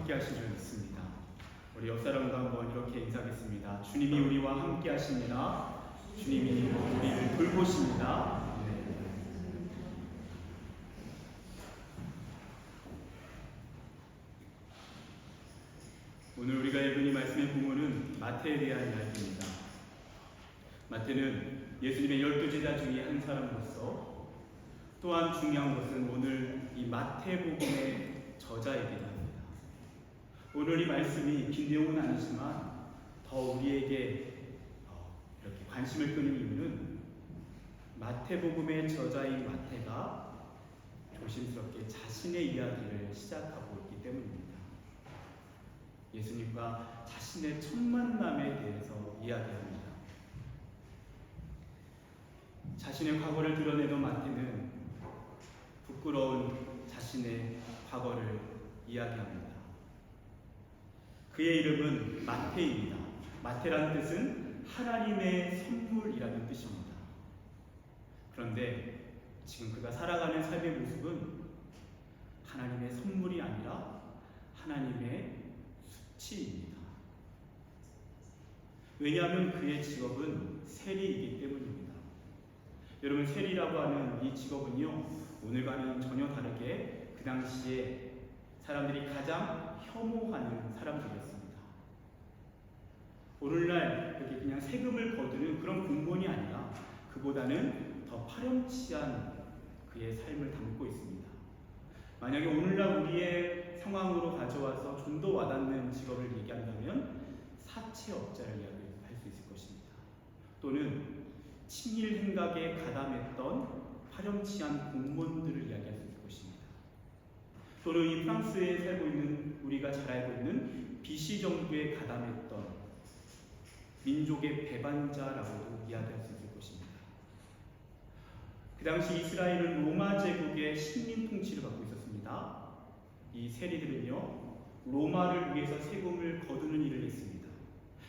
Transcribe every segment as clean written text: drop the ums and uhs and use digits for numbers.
함께 하신 줄 믿습니다. 우리 옆 사람과 한번 이렇게 인사하겠습니다. 주님이 우리와 함께 하십니다. 주님이 우리를 돌보십니다. 오늘 우리가 읽은 이 말씀의 부모는 마태에 대한 이야기입니다. 마태는 예수님의 12제자 중에 한 사람으로서 또한 중요한 것은 오늘 이 마태복음의 저자이기도 합니다. 오늘 이 말씀이 긴 내용은 아니지만 더 우리에게 이렇게 관심을 끄는 이유는 마태복음의 저자인 마태가 조심스럽게 자신의 이야기를 시작하고 있기 때문입니다. 예수님과 자신의 첫 만남에 대해서 이야기합니다. 자신의 과거를 드러내던 마태는 부끄러운 자신의 과거를 이야기합니다. 그의 이름은 마태입니다. 마태라는 뜻은 하나님의 선물이라는 뜻입니다. 그런데 지금 그가 살아가는 삶의 모습은 하나님의 선물이 아니라 하나님의 수치입니다. 왜냐하면 그의 직업은 세리이기 때문입니다. 여러분, 세리라고 하는 이 직업은요, 오늘과는 전혀 다르게 그 당시에 사람들이 가장 혐오하는 사람들이었습니다. 오늘날 이렇게 그냥 세금을 거두는 그런 공무원이 아니라 그보다는 더 파렴치한 그의 삶을 담고 있습니다. 만약에 오늘날 우리의 상황으로 가져와서 좀 더 와닿는 직업을 얘기한다면 사채업자를 이야기할 수 있을 것입니다. 또는 친일 행각에 가담했던 파렴치한 공무원들을 이야기할 수 있을 것입니다. 또는 이 프랑스에 살고 있는 우리가 잘 알고 있는 비시 정부에 가담했던 민족의 배반자라고도 이야기할 수 있을 것입니다. 그 당시 이스라엘은 로마 제국의 식민 통치를 받고 있었습니다. 이 세리들은요, 로마를 위해서 세금을 거두는 일을 했습니다.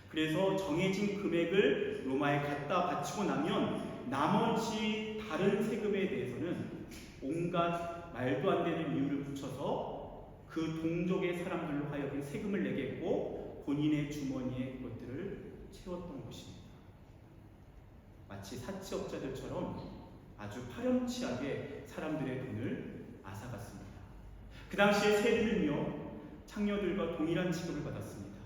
그래서 정해진 금액을 로마에 갖다 바치고 나면 나머지 다른 세금에 대해서는 온갖 말도 안 되는 이유를 붙여서 그 동족의 사람들로 하여금 세금을 내게 했고 본인의 주머니에 그것들을 채웠던 것입니다. 마치 사치업자들처럼 아주 파렴치하게 사람들의 돈을 앗아갔습니다. 그 당시에 세리는요, 창녀들과 동일한 취급을 받았습니다.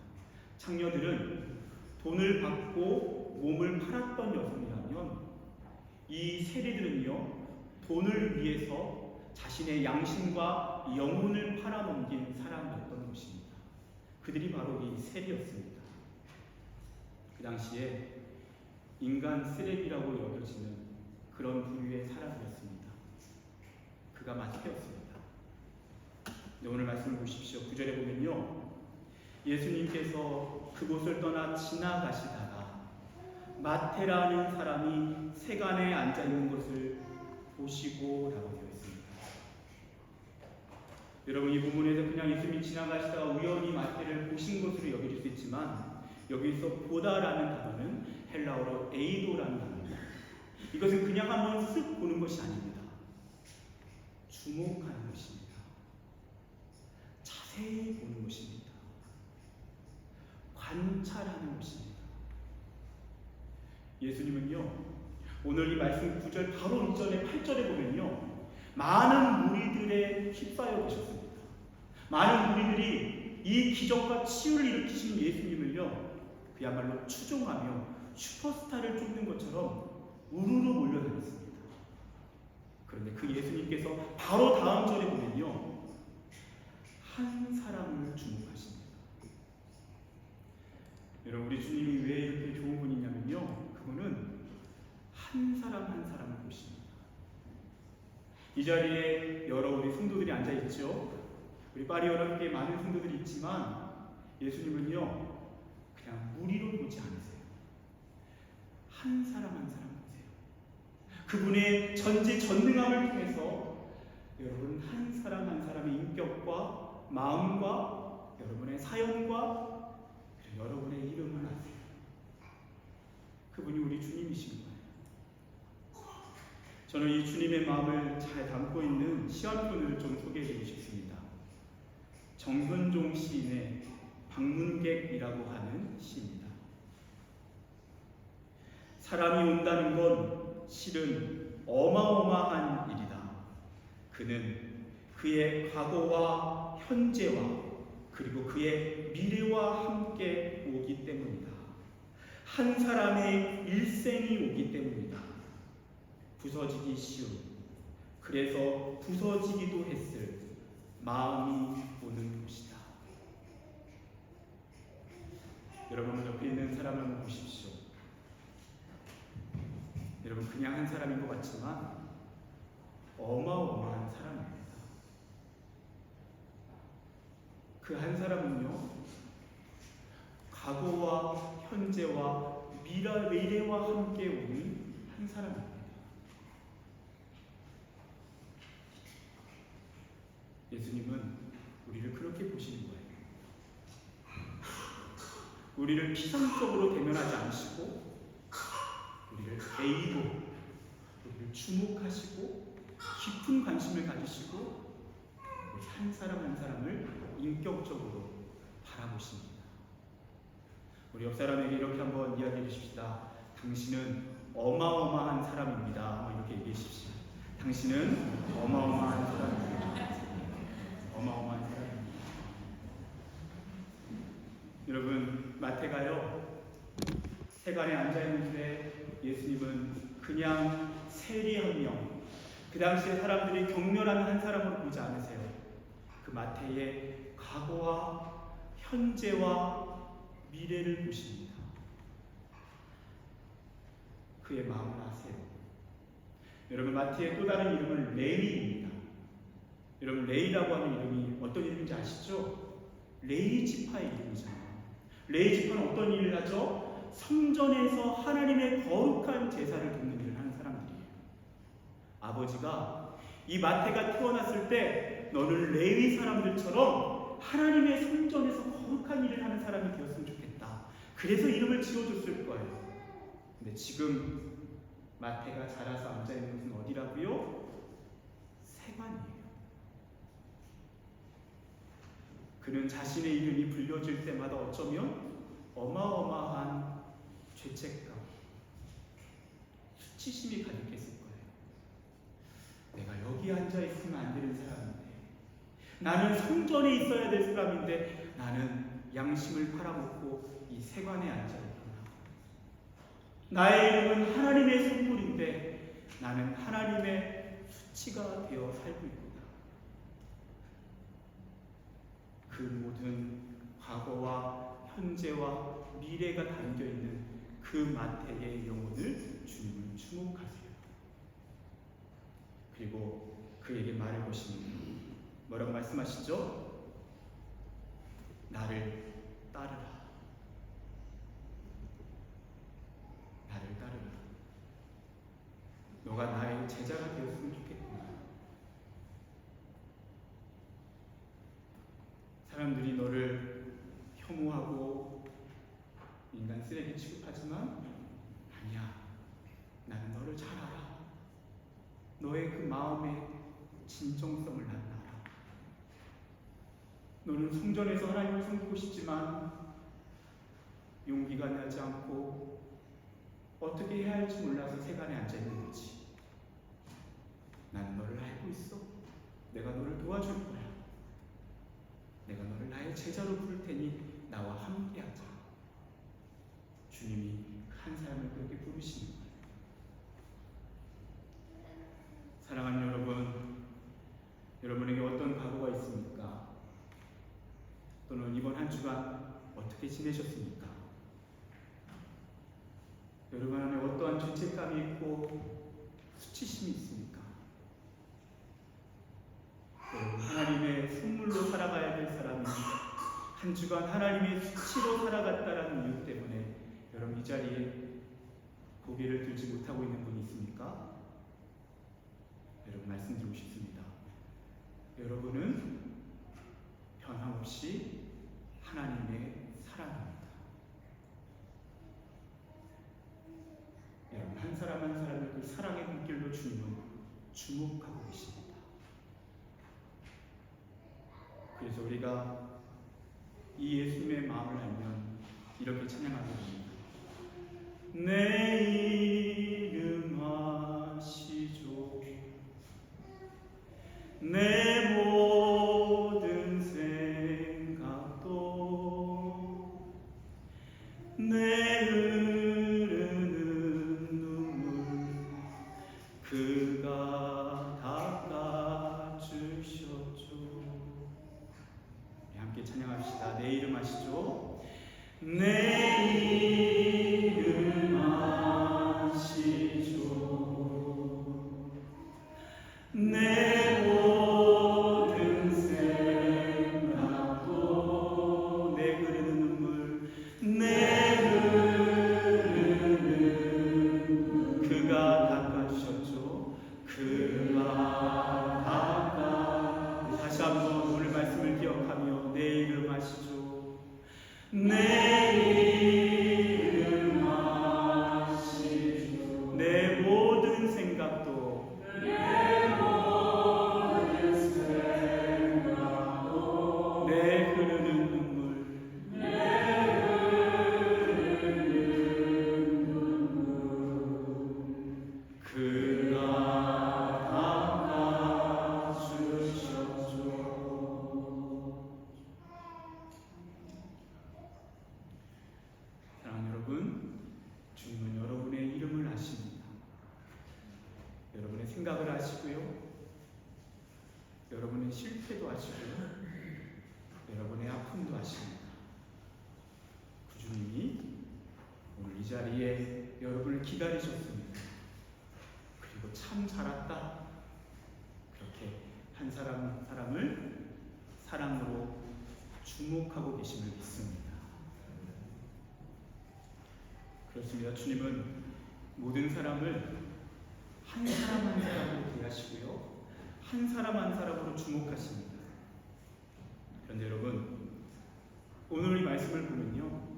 창녀들은 돈을 받고 몸을 팔았던 여성이라면 이 세리들은요, 돈을 위해서 자신의 양심과 영혼을 팔아넘긴 사람이었던 것입니다. 그들이 바로 이 세리였습니다. 그 당시에 인간 쓰레기라고 여겨지는 그런 부류의 사람이었습니다. 그가 마태였습니다. 네, 오늘 말씀을 보십시오. 9절에 보면요, 예수님께서 그곳을 떠나 지나가시다가 마태라는 사람이 세간에 앉아있는 것을 보시고 라고 되어 있습니다. 여러분, 이 부분에서 그냥 예수님이 지나가시다가 우연히 마태를 보신 것으로 여겨질 수 있지만 여기서 보다라는 단어는 헬라어로 에이도라는 단어입니다. 이것은 그냥 한번 쓱 보는 것이 아닙니다. 주목하는 것입니다. 자세히 보는 것입니다. 관찰하는 것입니다. 예수님은요, 오늘 이 말씀 9절 바로 이전에 8절에 보면요, 많은 무리들에 휩싸여 계셨습니다. 많은 무리들이 이 기적과 치유를 일으키신 예수님을요, 그야말로 추종하며 슈퍼스타를 쫓는 것처럼 우르르 몰려다녔습니다. 그런데 그 예수님께서 바로 다음 절에 보면요, 한 사람을 주목하십니다. 여러분, 우리 주님이 왜 이렇게 좋은 분이냐면요, 그분은 한 사람 한 사람을 보십니다. 이 자리에 여러 우리 성도들이 앉아있죠. 우리 파리어럽게 많은 성도들이 있지만 예수님은요, 그냥 무리로 보지 않으세요. 한 사람 한 사람 보세요. 그분의 전지전능함을 통해서 여러분 한 사람 한 사람의 인격과 마음과 여러분의 사연과 여러분의 이름을 아세요. 그분이 우리 주님이신 거예요. 저는 이 주님의 마음을 잘 담고 있는 시험편을 좀 소개해 드리고 싶습니다. 정선종 시인의 방문객이라고 하는 시입니다. 사람이 온다는 건 실은 어마어마한 일이다. 그는 그의 과거와 현재와 그리고 그의 미래와 함께 오기 때문이다. 한 사람의 일생이 오기 때문이다. 부서지기 쉬운, 그래서 부서지기도 했을 마음이 오는 곳이다. 여러분 옆에 있는 사람을 한번 보십시오. 여러분 그냥 한 사람인 것 같지만 어마어마한 사람입니다. 그 한 사람은요, 과거와 현재와 미래와 함께 오는 한 사람입니다. 예수님은 우리를 그렇게 보시는 거예요. 우리를 피상적으로 대면하지 않으시고 우리를 A로, 우리를 주목하시고 깊은 관심을 가지시고 한 사람 한 사람을 인격적으로 바라보십니다. 우리 옆 사람에게 이렇게 한번 이야기해 주십시다. 당신은 어마어마한 사람입니다. 한번 이렇게 얘기해 주십시오. 당신은 어마어마한 사람입니다. 어마어마한 사람입니다. 여러분 마태가요, 세관에 앉아있는데 예수님은 그냥 세리 한 명, 그 당시에 사람들이 경멸하는 한 사람으로 보지 않으세요. 그 마태의 과거와 현재와 미래를 보십니다. 그의 마음을 아세요. 여러분 마태의 또 다른 이름은 레위입니다. 여러분 레위라고 하는 이름이 어떤 이름인지 아시죠? 레위 지파의 이름이잖아요. 레위 지파는 어떤 일을 하죠? 성전에서 하나님의 거룩한 제사를 돕는 일을 하는 사람들이에요. 아버지가 이 마태가 태어났을 때 너는 레위 사람들처럼 하나님의 성전에서 거룩한 일을 하는 사람이 되었으면 좋겠다. 그래서 이름을 지어줬을 거예요. 근데 지금 마태가 자라서 앉아있는 곳은 어디라고요? 세관이에요. 그는 자신의 이름이 불려질 때마다 어쩌면 어마어마한 죄책감, 수치심이 가득했을 거예요. 내가 여기 앉아있으면 안 되는 사람인데, 나는 성전에 있어야 될 사람인데 나는 양심을 팔아먹고 이 세관에 앉아있구나. 나의 이름은 하나님의 선물인데 나는 하나님의 수치가 되어 살고 있구나. 그 모든 과거와 현재와 미래가 담겨있는 그 마태의 영혼을 주님은 주목하세요. 그리고 그에게 말을 거십니다. 뭐라고 말씀하시죠? 나를 따르라. 나를 따르라. 너가 나의 제자가 되었으면 좋겠구나. 사람들이 너를 혐오하고 인간 쓰레기 취급하지만 아니야. 나는 너를 잘 알아. 너의 그 마음의 진정성을 나는 알아. 너는 성전에서 하나님을 섬기고 싶지만 용기가 나지 않고 어떻게 해야 할지 몰라서 세간에 앉아있는 거지. 나는 너를 알고 있어. 내가 너를 도와줄 거야. 내가 너를 나의 제자로 부를 테니 나와 함께하자. 주님이 한 사람을 그렇게 부르시는 거예요. 사랑하는 여러분, 여러분에게 어떤 과거가 있습니까? 또는 이번 한 주간 어떻게 지내셨습니까? 여러분 안에 어떠한 죄책감이 있고 수치심이 있습니까? 여러분 하나님의 선물로 살아가야 될 사람이 한 주간 하나님의 수치로 살아갔다라는 이유 때문에 여러분 이 자리에 고개를 들지 못하고 있는 분이 있습니까? 여러분 말씀드리고 싶습니다. 여러분은 변함없이 하나님의 사랑입니다. 여러분 한 사람 한 사람의 그 사랑의 눈길로 주님은 주목하고 계십니다. 그래서 우리가 이 예수님의 마음을 알면 이렇게 찬양하게 됩니다. 내 이름 아시죠. 내 모든 생각도 내 흐르는 눈물 그가 닦아주셨죠. 함께 찬양합시다. 내 이름 아시죠? 내 이름 아시죠. 내 모든 생각도 내 흐르는 눈물 내 흐르는 그가 닦아주셨죠. 그가 닦아 다시 한번 오늘 말씀을 기억하며 내 이름 아시죠. 내 이름 아시죠. 내 모든 생각도 내 모든 생각도 내 흐르는 눈물 내 흐르는 눈물 그가 닦아주셨죠. 사랑하는 여러분, 주님은 여러분의 이름을 아십니다. 여러분의 생각을 아시고요, 여러분의 실패도 아시고요, 여러분의 아픔도 아십니다. 그 주님이 오늘 이 자리에 여러분을 기다리셨습니다. 그리고 참 잘했다, 그렇게 한 사람 한 사람을 사랑으로 주목하고 계심을 믿습니다. 그렇습니다. 주님은 모든 사람을 한 사람 한 사람으로 대하시고요, 한 사람 한 사람으로 주목하십니다. 그런데 여러분, 오늘 이 말씀을 보면요,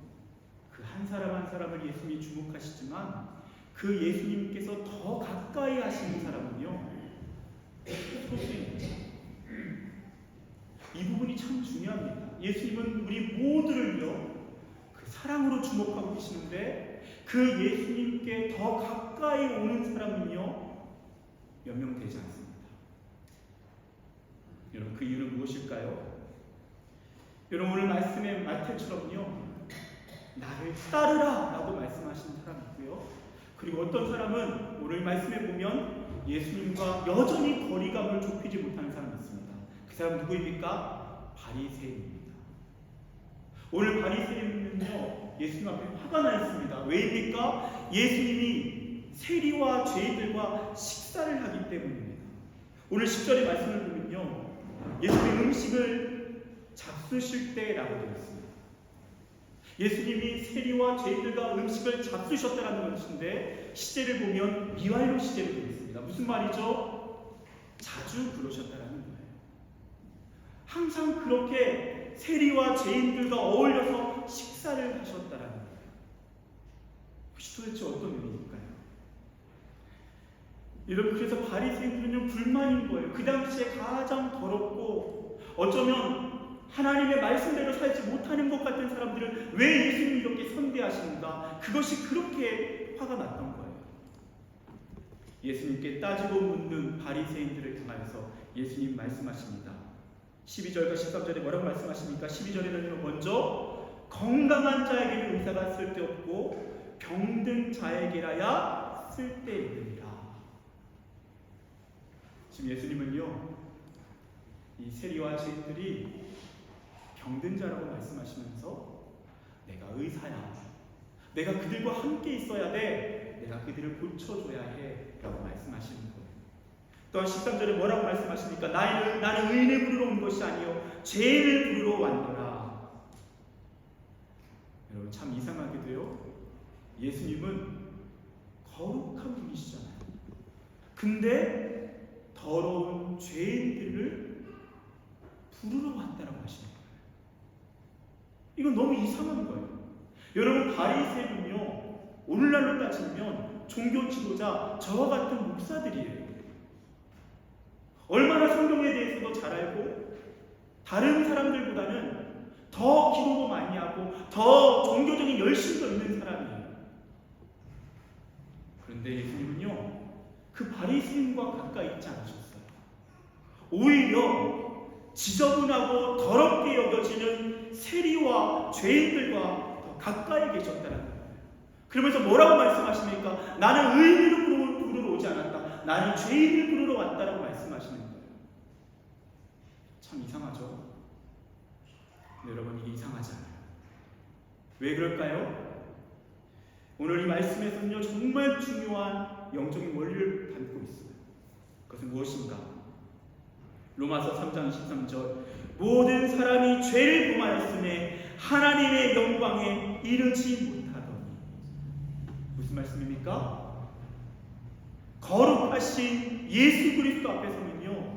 그 한 사람 한 사람을 예수님이 주목하시지만 그 예수님께서 더 가까이 하시는 사람은요, 소수입니다. 이 부분이 참 중요합니다. 예수님은 우리 모두를요 그 사랑으로 주목하고 계시는데 그 예수님께 더 가까이 오는 사람은요 몇 명 되지 않습니다. 여러분, 그 이유는 무엇일까요? 여러분, 오늘 말씀의 마태처럼요 나를 따르라 라고 말씀하시는 사람이 있고요, 그리고 어떤 사람은 오늘 말씀에 보면 예수님과 여전히 거리감을 좁히지 못하는 사람이 있습니다. 그 사람 누구입니까? 바리새인입니다. 오늘 바리새인은요 예수님 앞에 화가 나 있습니다. 왜입니까? 예수님이 세리와 죄인들과 식사를 하기 때문입니다. 오늘 10절의 말씀을 보면요, 예수님이 음식을 잡수실 때라고 되어 있습니다. 예수님이 세리와 죄인들과 음식을 잡수셨다는 것인데 시제를 보면 미완료 시제로 되어 있습니다. 무슨 말이죠? 자주 그러셨다는 거예요. 항상 그렇게 세리와 죄인들과 어울려서 식사를 하셨다는 거예요. 그것이 도대체 어떤 의미일까요? 여러분, 그래서 바리새인들은요 불만인 거예요. 그 당시에 가장 더럽고 어쩌면 하나님의 말씀대로 살지 못하는 것 같은 사람들을 왜 예수님이 이렇게 선대하시는가, 그것이 그렇게 화가 났던 거예요. 예수님께 따지고 묻는 바리새인들을 향하여서 예수님 말씀하십니다. 12절과 13절에 뭐라고 말씀하십니까? 12절에는 먼저 건강한 자에게는 의사가 쓸데없고 병든 자에게라야 쓸데있느니라. 지금 예수님은요 이 세리와 죄인들이 병든 자라고 말씀하시면서 내가 의사야, 내가 그들과 함께 있어야 돼, 내가 그들을 고쳐줘야 해 라고 말씀하시는 거예요. 또한 13절에 뭐라고 말씀하십니까? 나는 의인을 부르러 온 것이 아니요 죄인을 부르러 왔노라. 여러분, 참 이상하게도요 예수님은 거룩한 분이시잖아요. 근데 더러운 죄인들을 부르러 왔다라고 하시는 거예요. 이건 너무 이상한 거예요. 여러분, 바리새인은요 오늘날로 따지면 종교 지도자, 저와 같은 목사들이에요. 얼마나 성경에 대해서도 잘 알고 다른 사람들보다는 더 기도도 많이 하고 더 종교적인 열심도 있는 사람이에요. 그런데 예수님은요, 그 바리새인과 가까이 있지 않으셨어요. 오히려 지저분하고 더럽게 여겨지는 세리와 죄인들과 더 가까이 계셨다는 거예요. 그러면서 뭐라고 말씀하십니까? 나는 의인을 부르러 오지 않았다. 나는 죄인을 부르러 왔다라고 말씀하시는 거예요. 참 이상하죠? 근데 여러분, 이게 이상하지 않아요. 왜 그럴까요? 오늘 이 말씀에서는요, 정말 중요한 영적인 원리를 담고 있어요. 그것은 무엇인가? 로마서 3장 23절, 모든 사람이 죄를 범하였음에 하나님의 영광에 이르지 못하더니. 무슨 말씀입니까? 거룩하신 예수 그리스도 앞에서는요,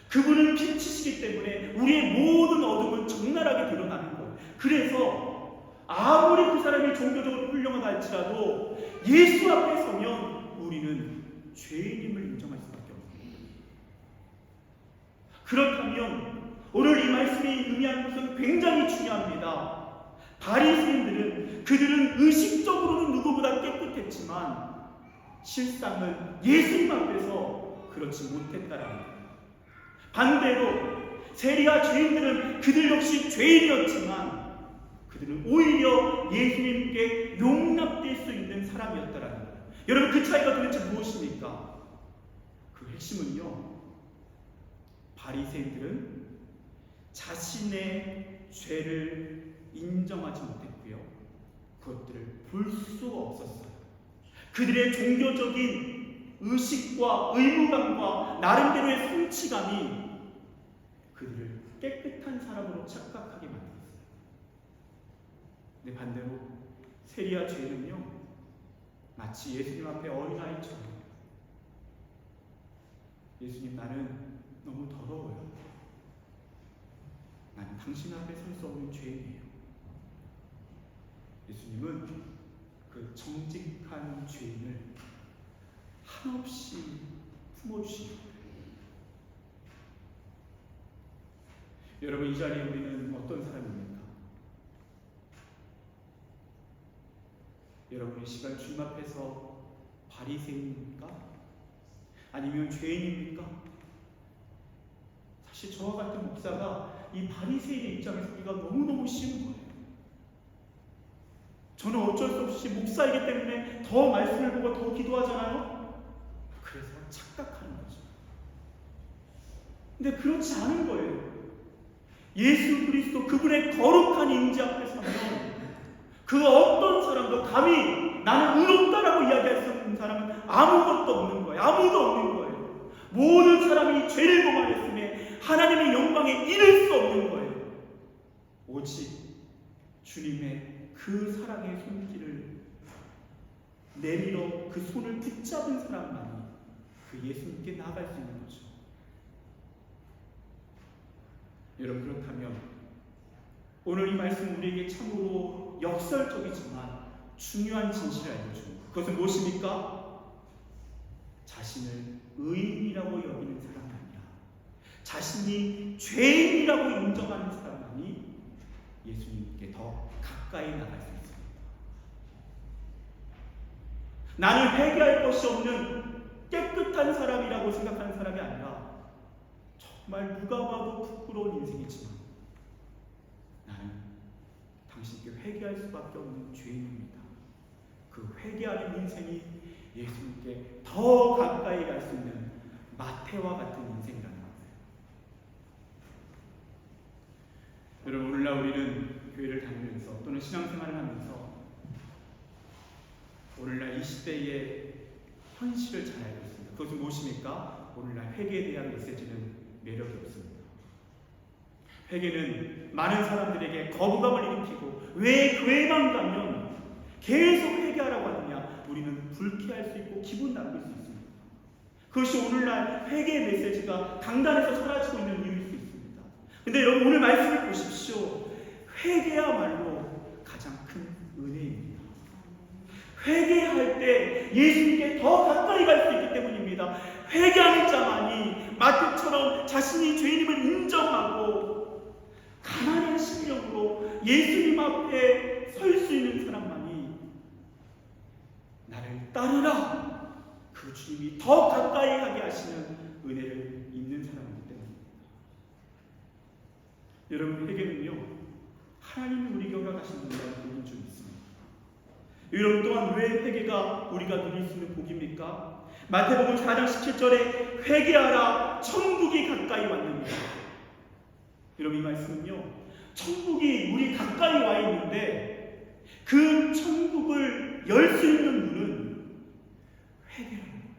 그분은 빛이시기 때문에 우리의 모든 어둠은 적나라하게 드러나는 거예요. 그래서 아무리 그 사람이 종교적으로 훌륭하다 할지라도 예수 앞에 서면 우리는 죄인임을 인정할 수밖에 없습니다. 그렇다면 오늘 이 말씀이 의미하는 것은 굉장히 중요합니다. 바리새인들은 그들은 의식적으로는 누구보다 깨끗했지만 실상은 예수님 앞에서 그렇지 못했다라는 거예요. 반대로 세리와 죄인들은 그들 역시 죄인이었지만 그들은 오히려 예수님께 용납될 수 있는 사람이었다라는 거예요. 여러분, 그 차이가 도대체 무엇입니까? 그 핵심은요, 바리새인들은 자신의 죄를 인정하지 못했고요, 그것들을 볼 수가 없었어요. 그들의 종교적인 의식과 의무감과 나름대로의 성취감이 그들을 깨끗한 사람으로 착각하게 만들었어요. 근데 반대로 세리와 죄인은요, 마치 예수님 앞에 어린아이처럼, 예수님, 나는 너무 더러워요. 나는 당신 앞에 설 수 없는 죄인이에요. 예수님은 그 정직한 죄인을 한없이 품어주시는 거예요. 여러분, 이 자리에 우리는 어떤 사람입니까? 여러분, 이 시간 주님 앞에서 바리새인입니까? 아니면 죄인입니까? 사실 저와 같은 목사가 이 바리새인의 입장에서 우리가 너무너무 쉬운 거예요. 저는 어쩔 수 없이 목사이기 때문에 더 말씀을 보고 더 기도하잖아요. 그래서 착각하는 거죠. 근데 그렇지 않은 거예요. 예수 그리스도 그분의 거룩한 임재 앞에 서면 그 어떤 사람도 감히 나는 의롭다라고 이야기할 수 없는 사람은 아무것도 없는 거예요. 아무도 없는 거예요. 모든 사람이 죄를 범하였음에 하나님의 영광에 이를 수 없는 거예요. 오직 주님의 그 사랑의 손길을 내밀어 그 손을 붙잡은 사람만이 그 예수님께 나아갈 수 있는 거죠. 여러분, 그렇다면 오늘 이 말씀 우리에게 참으로 역설적이지만 중요한 진실을 알려줍니다. 그것은 무엇입니까? 자신을 의인이라고 여기는 사람이 아니라 자신이 죄인이라고 인정하는 사람만이 예수님께 더 가까이 나갈 수 있습니다. 나는 회개할 것이 없는 깨끗한 사람이라고 생각하는 사람이 아니라 정말 누가 봐도 부끄러운 인생이지만 나는 당신께 회개할 수밖에 없는 죄인입니다. 그 회개하는 인생이 예수님께 더 가까이 갈 수 있는 마태와 같은 인생이라는 거예요. 여러분, 오늘날 우리는 교회를 다니면서 또는 신앙생활을 하면서 오늘날 20대의 현실을 잘 알고 있습니다. 그것은 무엇입니까? 오늘날 회개에 대한 메시지는 매력이 없습니다. 회개는 많은 사람들에게 거부감을 일으키고 왜 교회만 가면 계속 회개하라고 하느냐, 우리는 불쾌할 수 있고 기분 나쁠 수 있습니다. 그것이 오늘날 회개의 메시지가 강단에서 사라지고 있는 이유일 수 있습니다. 근데 여러분, 오늘 말씀을 보십시오. 회개야말로 가장 큰 은혜입니다. 회개할 때 예수님께 더 가까이 갈 수 있기 때문입니다. 회개하는 자만이 마태처럼 자신이 죄인임을 인정하고 가난한 심령으로 예수님 앞에 설 수 있는 사람만이 나를 따르라, 그 주님이 더 가까이 하게 하시는 은혜를 입는 사람이기 때문입니다. 여러분, 회개는요, 하나님이 우리에게 허락하신 복인 줄 믿습니다. 여러분 또한 왜 회개가 우리가 누릴 수 있는 복입니까? 마태복음 4장 17절에 회개하라, 천국이 가까이 왔느니라. 여러분, 이 말씀은요, 천국이 우리 가까이 와 있는데 그 천국을 열 수 있는 문은 회개라는 거예요.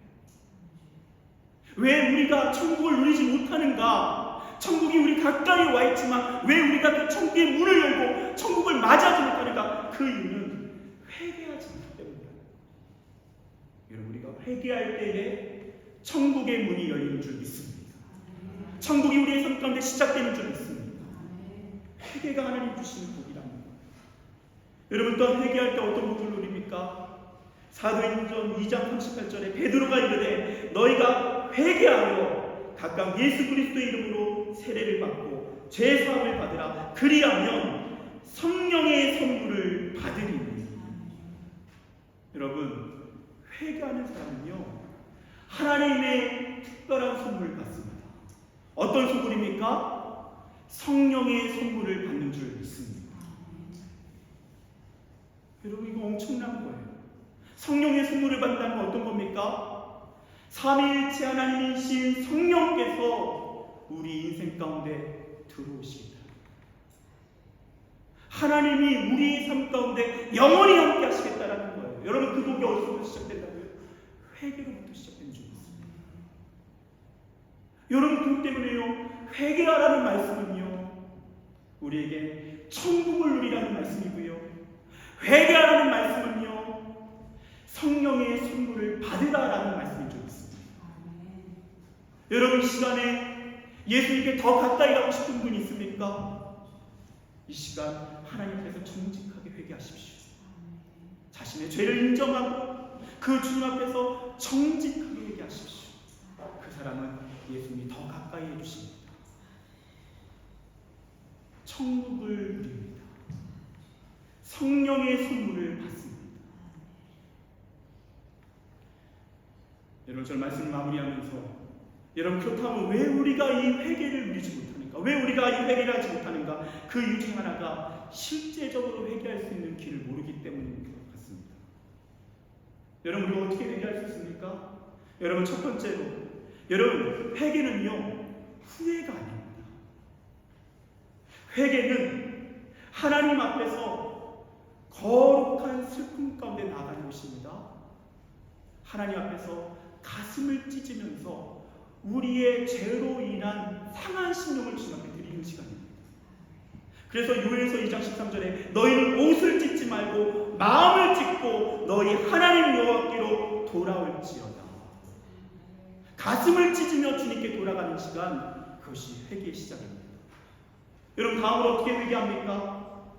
왜 우리가 천국을 누리지 못하는가? 천국이 우리 가까이 와 있지만 왜 우리가 그 천국의 문을 열고 천국을 맞이하지 못하는가? 그 이유는 회개하지 않기 때문이다. 여러분, 우리가 회개할 때에 천국의 문이 열리는 줄 믿습니다. 천국이 우리의 삶 가운데 시작되는 줄 믿습니다. 회개가 하나님 주시는 복이랍니다. 여러분, 또한 회개할 때 어떤 복을 누립니까? 사도행전 2장 38절에 베드로가 이르되 너희가 회개하여 각각 예수 그리스도의 이름으로 세례를 받고 죄 사함을 받으라. 그리하면 성령의 선물을 받으리니. 여러분, 회개하는 사람은요, 하나님의 특별한 선물을 받습니다. 어떤 선물입니까? 성령의 선물을 받는 줄 믿습니다. 여러분, 이거 엄청난 거예요. 성령의 선물을 받는다는 건 어떤 겁니까? 삼위일체 하나님이신 성령께서 우리 인생 가운데 들어오시겠다. 하나님이 우리의 삶 가운데 영원히 함께 하시겠다라는 거예요. 여러분, 그 복이 어디서부터 시작된다고요? 회개로부터 시작되는 줄 믿습니다. 여러분, 그 때문에요, 회개하라는 말씀은요, 우리에게 천국을 누리라는 말씀이고요, 회개하라는 말씀은요, 성령의 선물을 받으라라는 말씀인 줄 믿습니다. 여러분, 이 시간에 예수님께 더 가까이 가고 싶은 분이 있습니까? 이 시간 하나님 앞에서 정직하게 회개하십시오. 자신의 죄를 인정하고 그 주님 앞에서 정직하게 회개하십시오. 그 사람은 예수님이 더 가까이 해주십니다. 천국을 누립니다. 성령의 선물을 받습니다. 여러분, 저는 말씀을 마무리하면서 여러분, 그렇다면 왜 우리가 이 회개를 누리지 못하는가? 왜 우리가 이 회개를 하지 못하는가? 그 이유 중 하나가 실제적으로 회개할 수 있는 길을 모르기 때문인 것 같습니다. 여러분, 우리가 어떻게 회개할 수 있습니까? 여러분, 첫 번째로, 여러분, 회개는요, 후회가 아닙니다. 회개는 하나님 앞에서 거룩한 슬픔 가운데 나아가는 것입니다. 하나님 앞에서 가슴을 찢으면서 우리의 죄로 인한 상한 심령을 주님 앞에 드리는 시간입니다. 그래서 요엘서 2장 13절에 너희는 옷을 찢지 말고 마음을 찢고 너희 하나님 여호와께로 돌아올지어다. 가슴을 찢으며 주님께 돌아가는 시간, 그것이 회개의 시작입니다. 여러분, 다음으로 어떻게 회개합니까?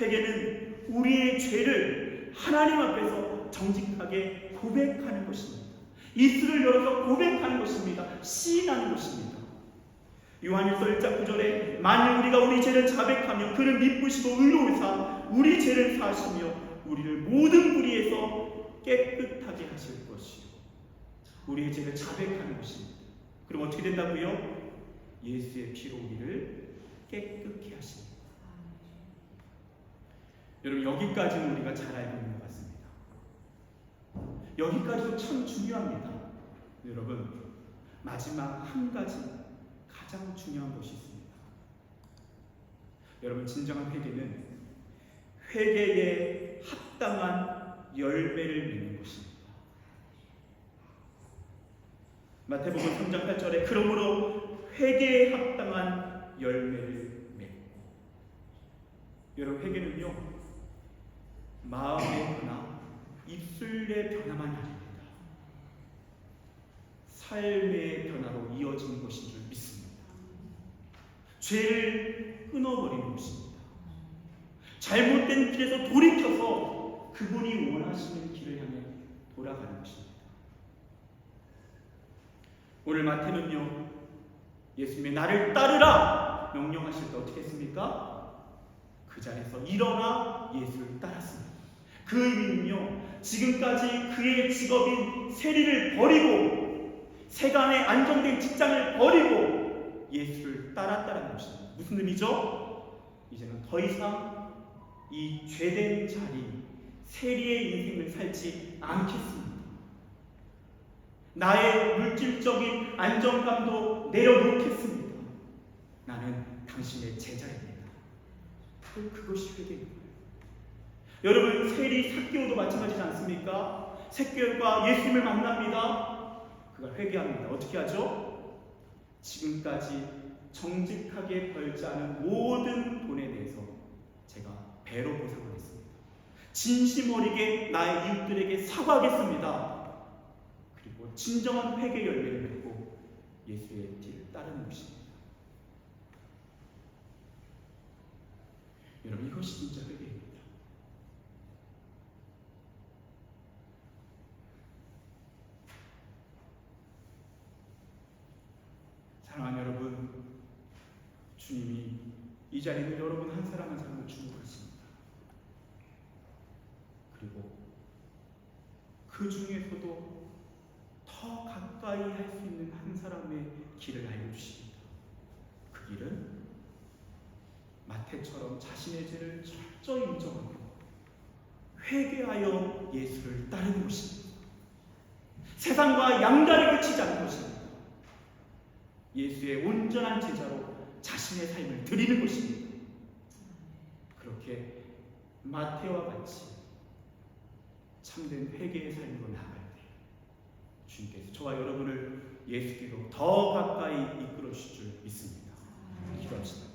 회개는 우리의 죄를 하나님 앞에서 정직하게 고백하는 것입니다. 입술을 열어서 고백하는 것입니다. 시인하는 것입니다. 요한일서 1장 9절에 만일 우리가 우리 죄를 자백하면 그는 미쁘시고 의로우사 우리 죄를 사하시며 우리를 모든 불의에서 깨끗하게 하실 것이요. 우리의 죄를 자백하는 것입니다. 그럼 어떻게 된다고요? 예수의 피로 우리를 깨끗게 하십니다. 여러분, 여기까지는 우리가 잘 알고 있는 것 같습니다. 여기까지도 참 중요합니다. 여러분, 마지막 한 가지 가장 중요한 것이 있습니다. 여러분, 진정한 회개는 회개에 합당한 열매를 맺는 것입니다. 마태복음 3장 8절에 그러므로 회개에 합당한 열매를 맺고. 여러분, 회개는요, 마음의 변화, 입술의 변화만이 아닙니다. 삶의 변화로 이어지는 것인 줄 믿습니다. 죄를 끊어버리는 것입니다. 잘못된 길에서 돌이켜서 그분이 원하시는 길을 향해 돌아가는 것입니다. 오늘 마태는요, 예수님의 나를 따르라, 따르라 명령하실 때 어떻게 했습니까? 그 자리에서 일어나 예수를 따랐습니다. 그 의미는요, 지금까지 그의 직업인 세리를 버리고 세간의 안정된 직장을 버리고 예수를 따랐다는 것입니다. 무슨 의미죠? 이제는 더 이상 이 죄된 자리, 세리의 인생을 살지 않겠습니다. 나의 물질적인 안정감도 내려놓겠습니다. 나는 당신의 제자입니다. 그것이 회개입니다. 여러분, 세리 삭개오도 마찬가지지 않습니까? 삭개오가 예수님을 만납니다. 그가 회개합니다. 어떻게 하죠? 지금까지 정직하게 벌지 않은 모든 돈에 대해서 제가 배로 보상을 했습니다. 진심 어리게 나의 이웃들에게 사과하겠습니다. 그리고 진정한 회개 열매를 맺고 예수의 뒤를 따르는 것입니다. 여러분, 이것이 진짜 회개입니다. 사랑하는 여러분, 주님이 이 자리는 여러분 한 사람 한 사람을 주고 가십니다. 그리고 그 중에서도 더 가까이 할 수 있는 한 사람의 길을 알려주십니다. 그 길은 마태처럼 자신의 죄를 철저히 인정하고 회개하여 예수를 따르는 것입니다. 세상과 양다리를 치지 않는 것입니다. 예수의 온전한 제자로 자신의 삶을 드리는 것입니다. 그렇게 마태와 같이 참된 회개의 삶으로 나아갈 때 주님께서 저와 여러분을 예수께로 더 가까이 이끌어 주실 줄 믿습니다. 기도합시다.